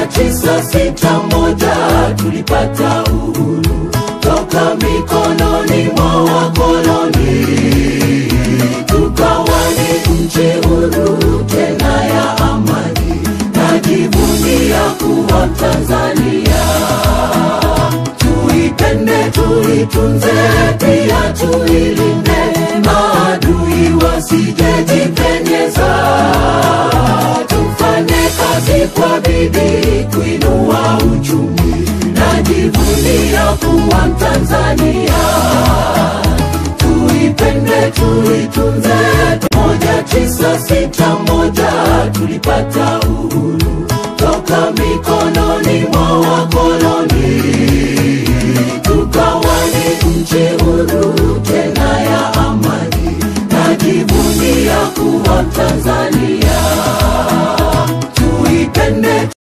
1961 tulipata uhuru toka mikononi mwa wakoloni, tukawa ni nchi huru tena ya amani. Najivunia kuwa Tanzania. Tuipende, tuitunze, pia tuilinde, maadui wasijejipenyeza. Tufanye kazi kwa bidii kuinua uchumi. Najivunia kuwa Tanzania. Tuipende, tuitunze. 1961 tulipata uhuru toka mikononi mwa wakoloni, tukawa ni nchi huru tena ya amani. Najivunia kuwa Tanzania.